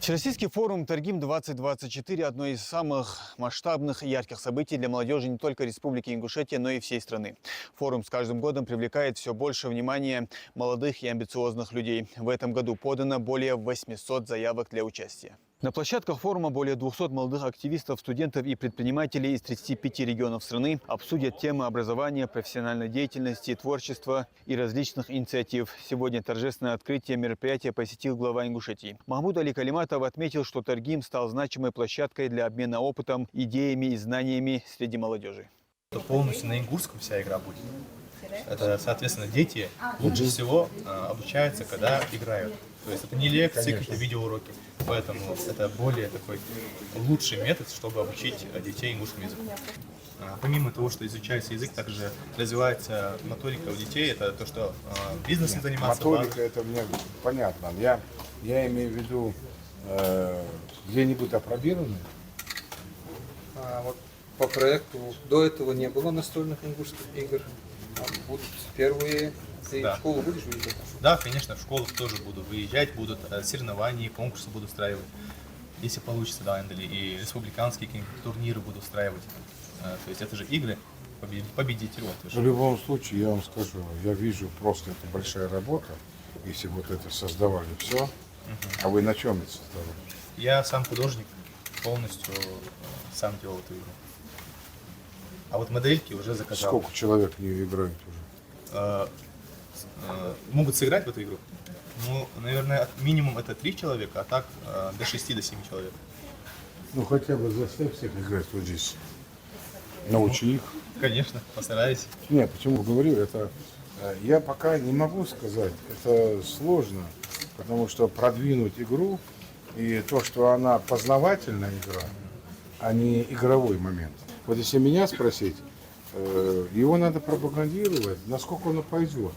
Всероссийский форум «Торгим-2024» – одно из самых масштабных и ярких событий для молодежи не только Республики Ингушетия, но и всей страны. Форум с каждым годом привлекает все больше внимания молодых и амбициозных людей. В этом году подано более 800 заявок для участия. На площадках форума более 200 молодых активистов, студентов и предпринимателей из 35 регионов страны обсудят темы образования, профессиональной деятельности, творчества и различных инициатив. Сегодня торжественное открытие мероприятия посетил глава Ингушетии. Махмуд Али Калиматов отметил, что Торгим стал значимой площадкой для обмена опытом, идеями и знаниями среди молодежи. Полностью на ингушском вся игра будет. Это, соответственно, дети лучше всего обучаются, когда играют. То есть это не лекции, какие-то видеоуроки. Поэтому это более такой лучший метод, чтобы обучить детей ингушскому языку. Помимо того, что изучается язык, также развивается моторика у детей. Это то, что бизнесом заниматься. Моторика, это мне понятно. Я имею в виду где-нибудь опробированы. Вот по проекту до этого не было настольных ингушских игр. Будут первые. Ты в школу будешь выезжать? Да, конечно, в школу тоже буду выезжать, будут соревнования, конкурсы буду устраивать. Если получится, да, и республиканские турниры буду устраивать. То есть это же игры победителей. В любом случае, я вам скажу, я вижу просто это большая работа, если вот это создавали все. А вы на чем это создавали? Я сам художник, полностью сам делал эту игру. А вот модельки уже заказал. Сколько человек в нее играет уже? Могут сыграть в эту игру? Ну, наверное, минимум это 3 человека, а так до 6 до 7 человек. Ну, хотя бы заставь всех играть вот здесь. Научи их. Конечно, постараюсь. Нет, почему говорю, это я пока не могу сказать, это сложно, потому что продвинуть игру и то, что она познавательная игра, а не игровой момент. Вот если меня спросить, его надо пропагандировать, насколько оно пойдет.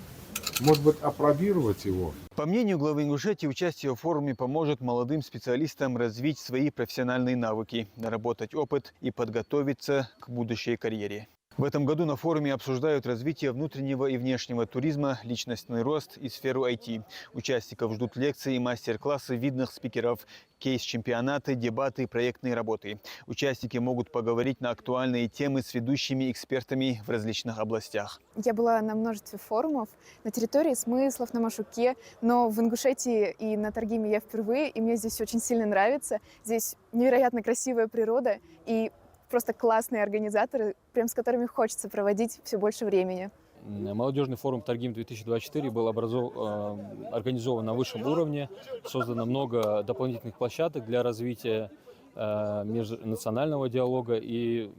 Может быть, опробировать его. По мнению главы Ингушетии, участие в форуме поможет молодым специалистам развить свои профессиональные навыки, наработать опыт и подготовиться к будущей карьере. В этом году на форуме обсуждают развитие внутреннего и внешнего туризма, личностный рост и сферу IT. Участников ждут лекции и мастер-классы видных спикеров, кейс-чемпионаты, дебаты и проектные работы. Участники могут поговорить на актуальные темы с ведущими экспертами в различных областях. Я была на множестве форумов на территории Смыслов, на Машуке, но в Ингушетии и на Торгиме я впервые, и мне здесь очень сильно нравится. Здесь невероятно красивая природа и просто классные организаторы, прям с которыми хочется проводить все больше времени. Молодежный форум «Торгим-2024» был организован на высшем уровне. Создано много дополнительных площадок для развития межнационального диалога. И,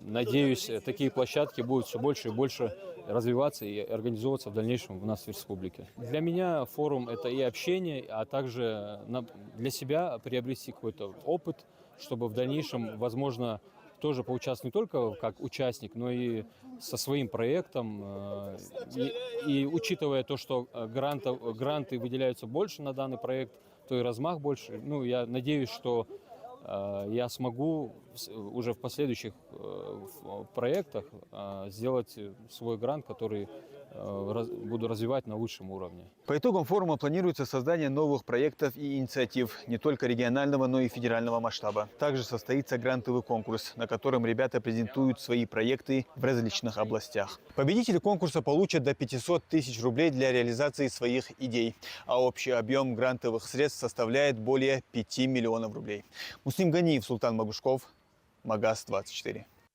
надеюсь, такие площадки будут все больше и больше развиваться и организовываться в дальнейшем у нас в республике. Для меня форум – это и общение, а также для себя приобрести какой-то опыт, чтобы в дальнейшем, возможно, тоже поучаствовать не только как участник, но и со своим проектом. И учитывая то, что гранты выделяются больше на данный проект, то и размах больше. Ну, я надеюсь, что я смогу уже в последующих проектах сделать свой грант, который буду развивать на высшем уровне. По итогам форума планируется создание новых проектов и инициатив не только регионального, но и федерального масштаба. Также состоится грантовый конкурс, на котором ребята презентуют свои проекты в различных областях. Победители конкурса получат до 500 тысяч рублей для реализации своих идей, а общий объем грантовых средств составляет более 5 миллионов рублей. Муслим Ганиев, Султан Магушков, Магаз 24.